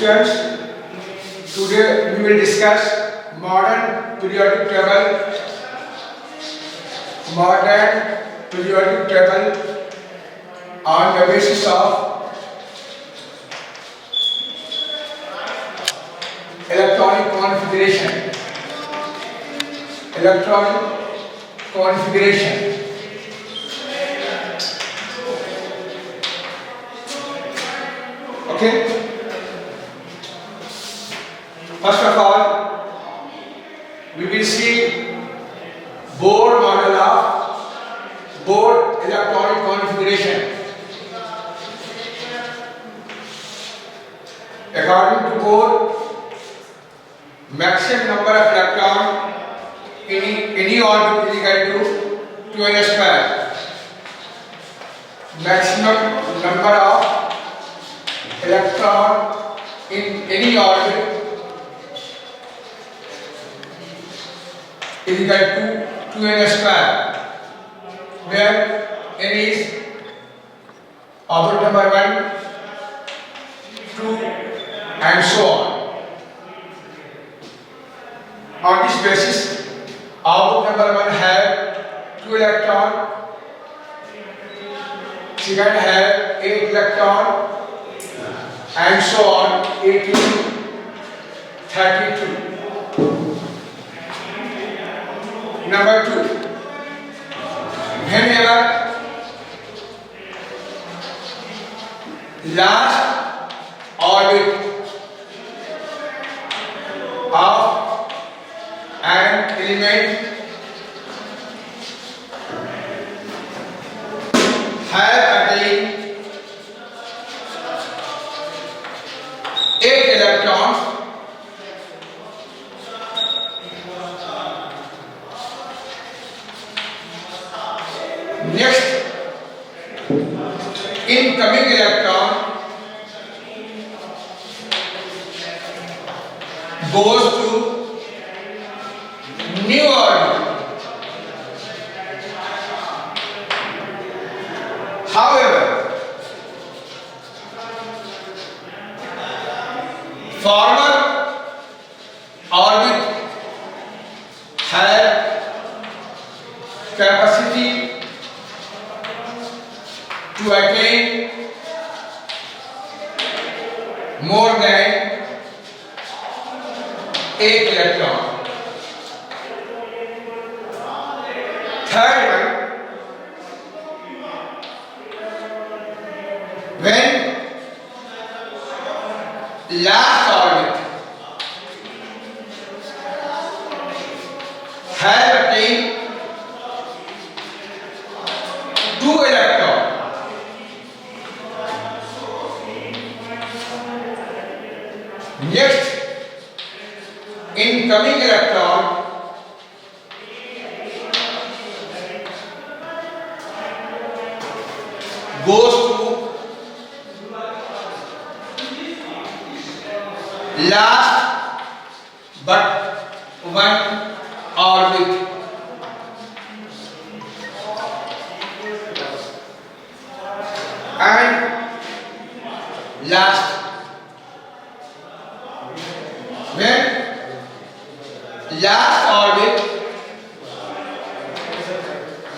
students, today we will discuss modern periodic table. On the basis of electronic configuration. Okay. First of all, we will see board model of board electronic configuration. According to board, maximum number of electrons in any orbit is equal to 2n square. Maximum number of electron in any orbit is equal to 2n square, where n is orbit number 1, 2 and so on. On this basis, orbit number 1 has 2 electrons, second has 8 electrons, and so on, 18, 32. Number 2, whenever last orbit of an element have attained 8 electrons, next incoming electron goes to new orbit. However, former orbit had capacity to attain more than 8 electrons. Third one, when last orbit has attained 2 electrons, next incoming electron goes to last but one orbit. And last, when last orbit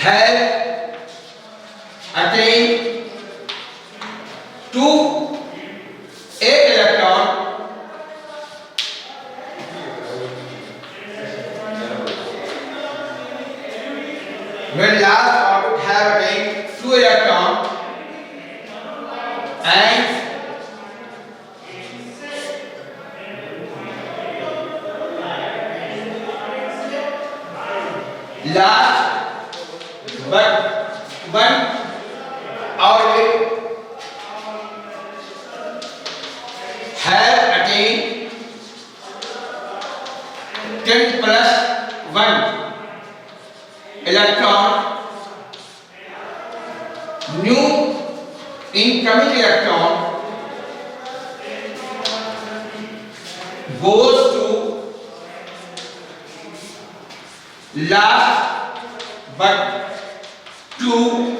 has attained 2 8 electron, when last orbit has attained 2 electron and last but one orbit has attained 10 plus 1 electron, new incoming electron goes to last but 2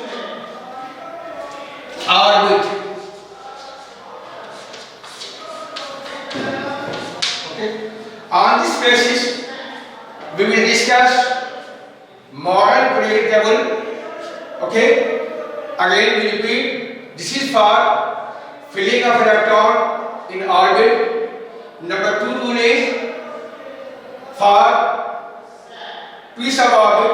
orbit. this basis, we will discuss modern periodic table. Okay. Again, we repeat. This is for filling of electron in orbit. Number 2 rule is for p suborbit.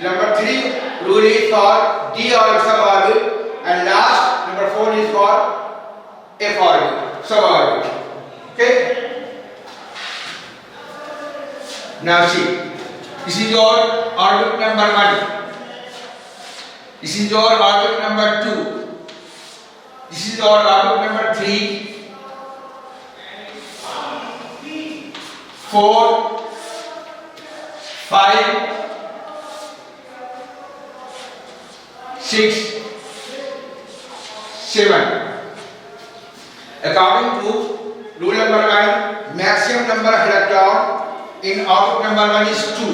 Number 3 rule is for d orbit suborbit, and last number 4 is for f orbit suborbit. Okay. Now see, this is your orbit number 1. This is your orbit number 2. This is your orbit number 3, 4, 5, 6, 7. According to rule number 1, maximum number of electrons in orbit number 1 is 2.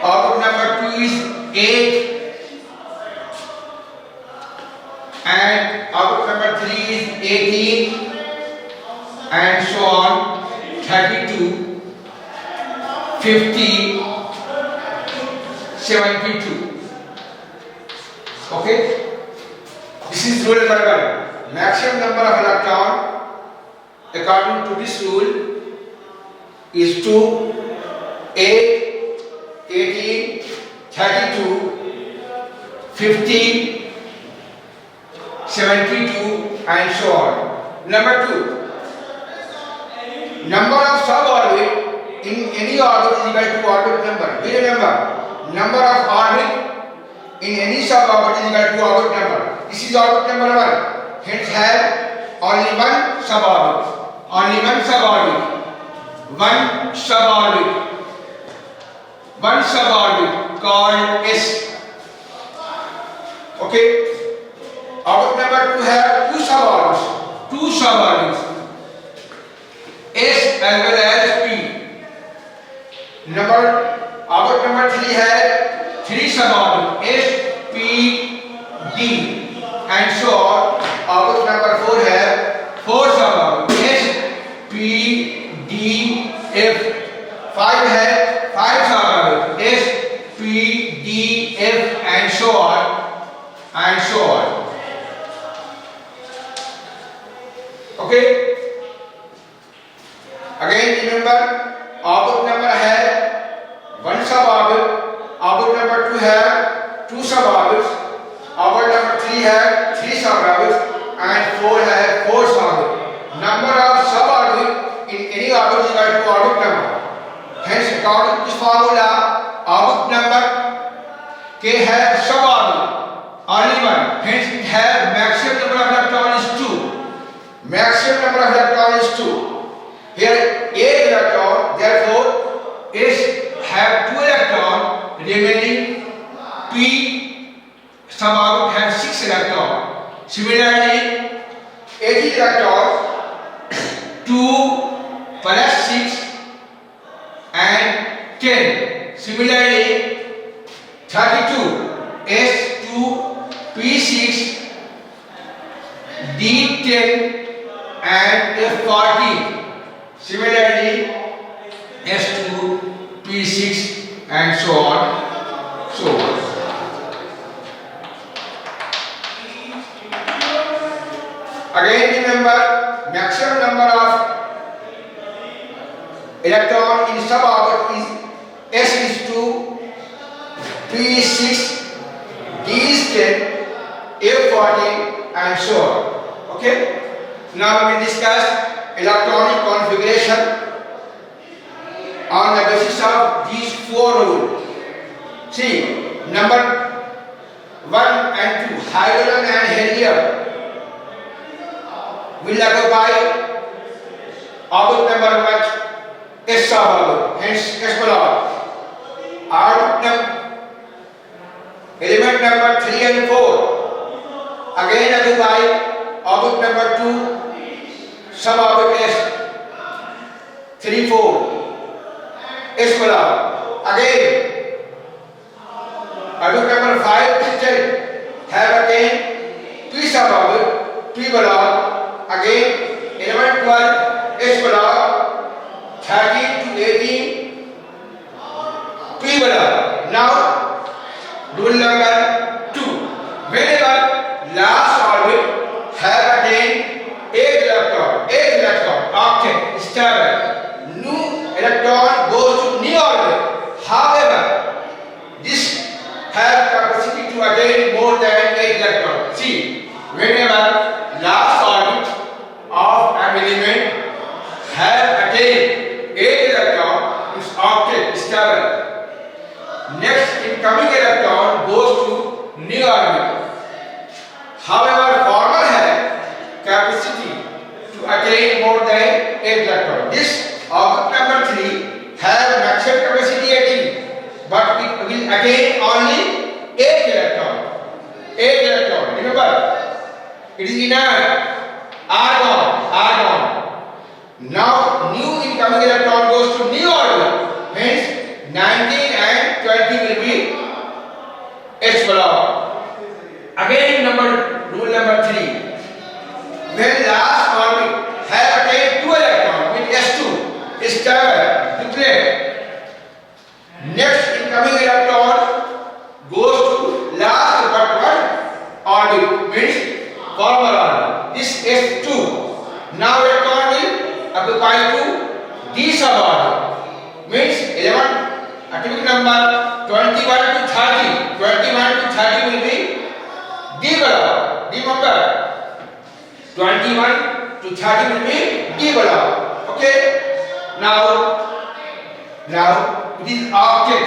Orbit number 2 is 8, and orbit number 3 is 18, and so on, 32, 50, 72. Okay? This is rule number 1. Maximum number of electrons according to this rule is 2, 8, 18, 32, 50, 72, and so on. Number 2. Number of suborbit in any orbit is equal to orbit number. We remember, number of orbit in any suborbit is equal to orbit number. This is orbit number 1. Hence have only one suborbit. Only one suborbit. One suborbit. One suborbit called S. Okay. Orbit number 2 have two suborbits. Two suborbits. S as well as P. Orbit number 3 has three suborbits. S, P, D, and so on. Orbit number 4 have four suborbits. S, P, D, F. 5 has five suborbits. S, P, D, F, and so on, and so on. Okay. Again remember, orbit number has one suborbit, orbit number 2 has two suborbits, orbit number 3 has three suborbits, and 4 has four suborbits. Number of suborbits in any orbit is equal to orbit number. Hence, according to this formula, orbit number K has suborbit only one. Hence, it has maximum number of electrons is 2. Maximum number of electrons is 2. Here 8 electron, therefore S have 2 electron, remaining P suborbit has 6 electron. Similarly, 18 electrons, 2 plus 6 and 10. Similarly, 32, S2, P6, D10 and F14. Similarly, S2, P6, and so on, so on. Again remember, maximum number of electron in suborbit is S is 2, P is 6, D is 10, F14, and so on. Okay? Now we will discuss electronic configuration on the basis of these 4 rules. See, number 1 and 2, hydrogen and helium will occupy orbit number 1, S suborbit, hence S polar. Element number 3 and 4 again occupy orbit number 2, suborbit S, 3, 4, S polar. Again, orbit number 5 to 10 have again P suborbit, P polar. Again, element 12, Now, rule number 2. Whenever last orbit have attained 8 electron, octet, stable, new electron goes to new orbit. However, this has capacity to attain more than 8 electrons. See, whenever last orbit of an element have attained 8 electron, its octet stable. Next incoming electron goes to new orbit. However, former has capacity to attain more than 8 electrons. This orbit number 3 has maximum capacity 18, but it will attain only 8 electrons. 8 electrons. Remember, it is inert. Argon. Now, new incoming electron goes to new orbit. Hence, 19 and 20 will be S block. Again, rule number 3. When last orbit have attained 2 electrons with S2, stable, duplet. Next incoming electron goes to last but one orbit, means former orbit. This S2. Now electron will occupy to D suborbit, means 11 atomic number 21 to 30. 21 to 30 will be D block. Remember, 21 to 30 will be D block. Okay? Now it is octet.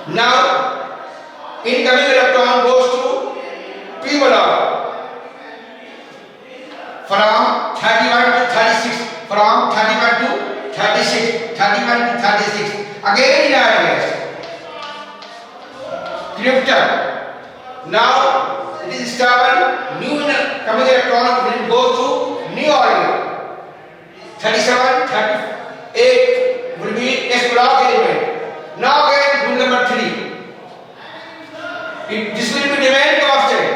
Now incoming electron goes to P block from 31 to 36. From 31 to 36. 31 to 36. Again in our gas. Krypton. Now it is stable. New coming electron will go to new orbit. 37, 38 will be S block element. Now again rule number 3. This will be remain constant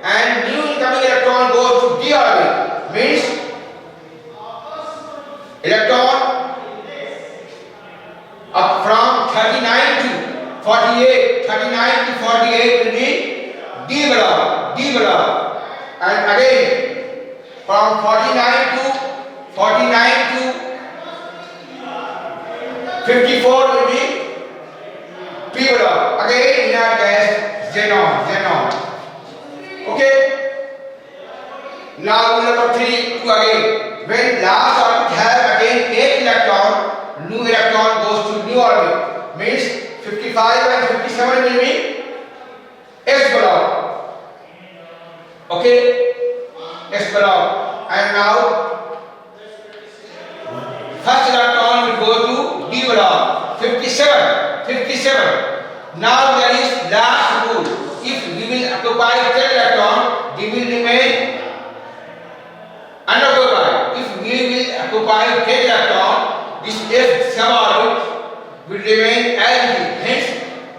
and new incoming electron goes to D orbit. Means electron up from 39 to 48. 39 to 48 will be D block. And again from 49 to 54 will be P block. Again inert gas xenon. Okay. Now rule number 3 to again. When last orbit has attained 8 electron, new electron goes to new orbit. Means 55 and 57 will be S block. Okay. S block. And now first electron will go to D block. 57. Now there is last rule. If we will occupy 10 electron, we will remain unoccupied. If we will occupy 10 electron, this S suborbit will remain as it is. Hence,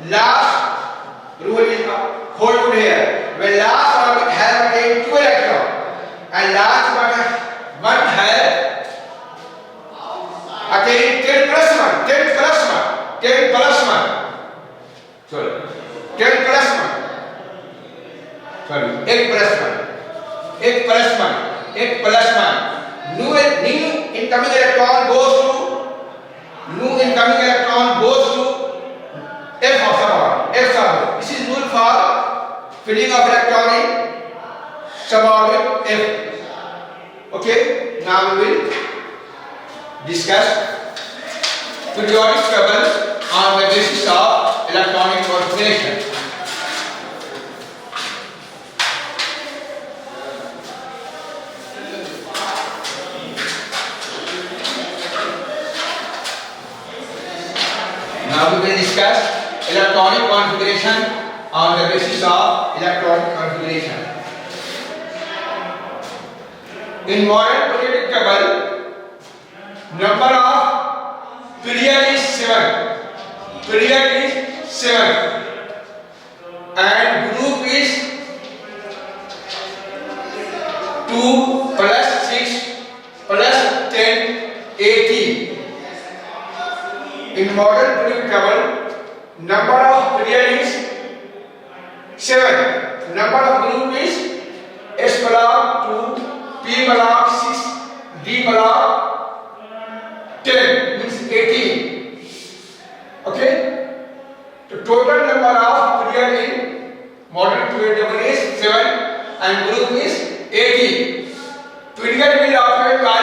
last rule is hold good here. When last orbit has attained 2 electrons and last one has attained 10 plus 1. Sorry, 10 plus 1. Sorry, 8 plus 1. New incoming electron goes to F suborbit. This is rule for filling of electron in suborbit F. Okay, now we will discuss periodic table on the basis of electronic configuration. Now we will discuss electronic configuration on the basis of electronic configuration. In modern periodic table, number of period is 7 and group is 2 plus 6 In modern periodic table, number of period is 7. Number of group is S block 2, P block 6, D block 10, means 18. Okay? The total number of period in modern periodic table is 7 and group is 18. Period will occupy by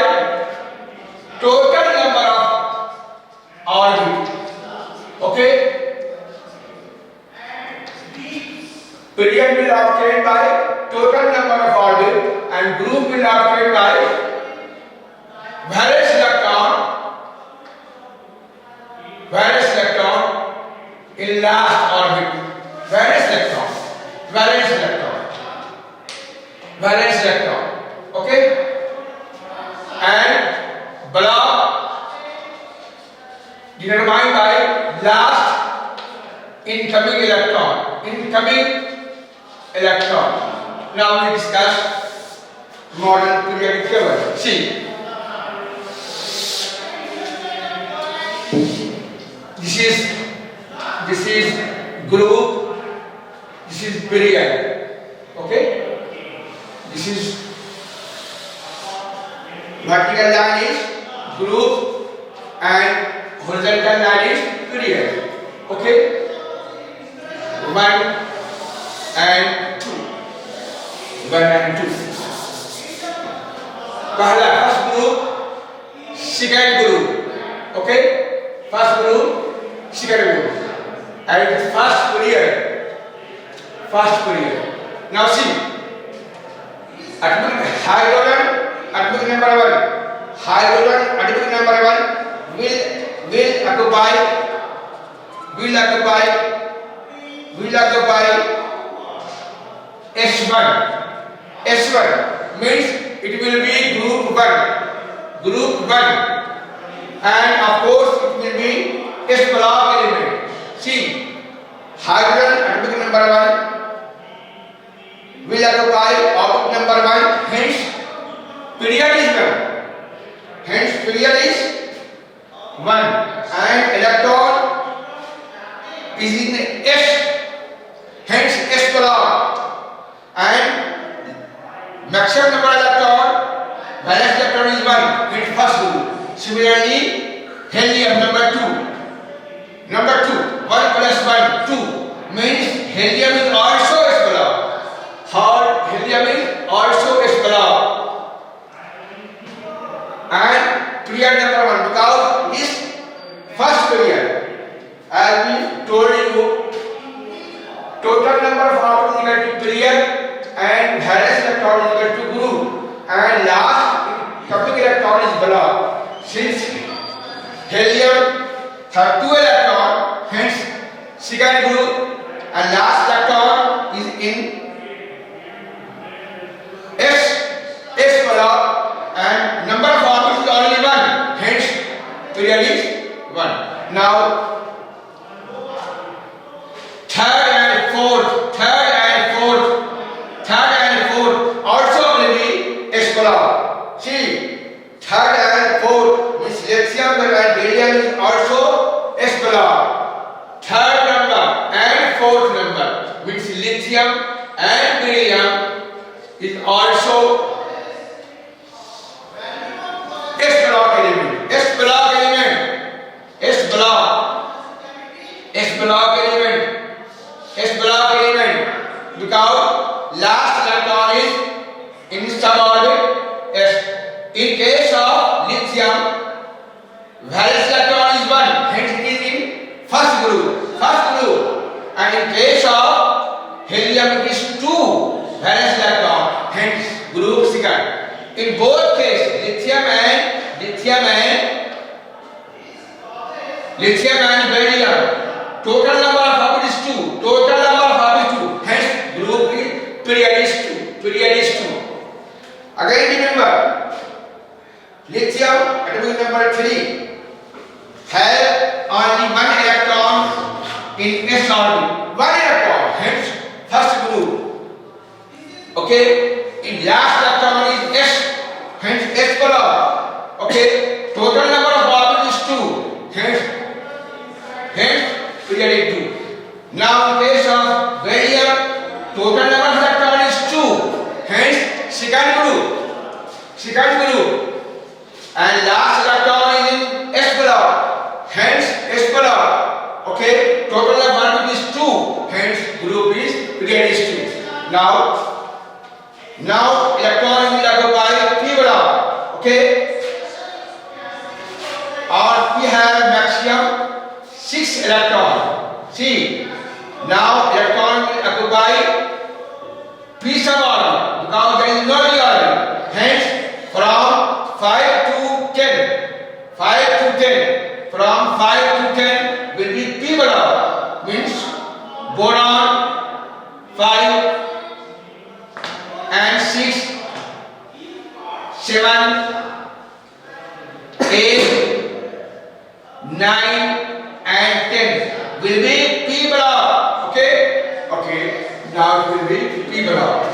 total number of orbit. Okay? Period will occupy by total number of orbit and group will occupy by valence electron in last orbit. Valence electron. Okay? And block determined by last incoming electron. Now we discuss modern periodic table. See, this is group, this is period. Okay? This is vertical line is group and horizontal line is period. Okay? 1 and 2. पहला first group, second group. Okay? First group, second group. And first period. Now see, atomic number 1. Atomic number 1 will occupy S1 means it will be group 1 and of course it will be S block element. See, hydrogen atomic number 1 will occupy orbit number 1, hence period is 1 and electron is in S, hence S block. And maximum number of electron, valence electron is 1, hence first group. Similarly, helium number 2, 1 plus 1, 2 means helium is also S block. Helium is also S block. And period number 1 because is first period. As we told you, total number of atoms equal to period and valence electron is equal to group and last incoming electron is block. Since helium has 2 electrons, hence second group and last electron is in S block and number of orbits is only 1, hence period is 1. Now third and fourth also will be S block. See, third and fourth means lithium and beryllium is also S block. Third number and fourth number means lithium and beryllium is also S block element. Because last electron is in suborbit S. In case of lithium, valence electron is 1, hence it is in first group. And in case of helium, it is 2 valence electron, hence group second. In both cases, lithium and beryllium, total number of orbits is 2. Hence group period is 2. Again remember, lithium atomic number 3 has only 1 electron in S orbit. 1 electron, hence first group. Okay, in last electron is S, hence S block. Okay, total number of orbits is 2, hence and last electron is in s block, hence s block. Okay, total of one is 2, hence group is period is 2. Now electron will occupy p block. Okay, or we have maximum 6 electron. See, now electron will occupy p sub order because there is no d order. Hence, from 5 to 10, from 5 to 10 will be p block. Means boron 5 and 6, 7, 8, 9 and 10 will be p block. Okay, now it will be p block.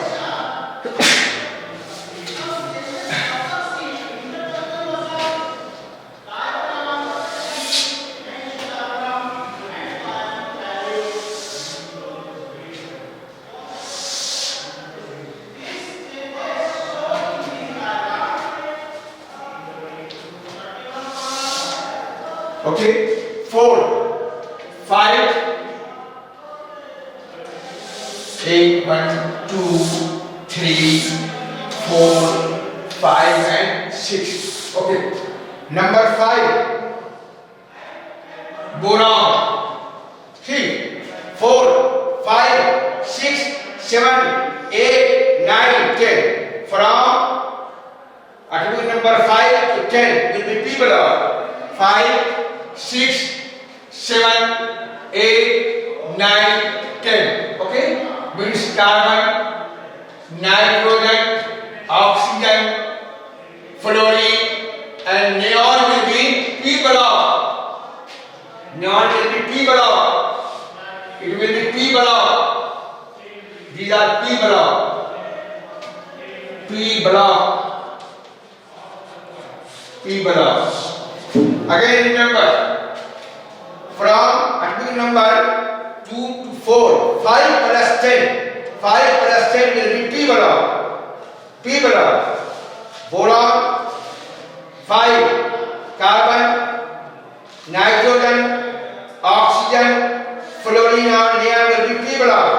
Okay, 4, 5, 8, 1, 2, 3, 4, 5 and 6. Okay, number 5, boron. See, 4, 5, 6, 7, 8, 9, 10. From attribute number 5 to 10 will be p block. 5, 6, 7, 8, 9, 10. Okay, means carbon, nitrogen, oxygen, fluorine and neon will be p block. Neon will be p block. It will be p block. These are p block. P block. P block. Again remember, from atomic number 2 to 4, 5 plus 10 will be p block. Boron 5, carbon, nitrogen, oxygen, fluorine or neon will be p block.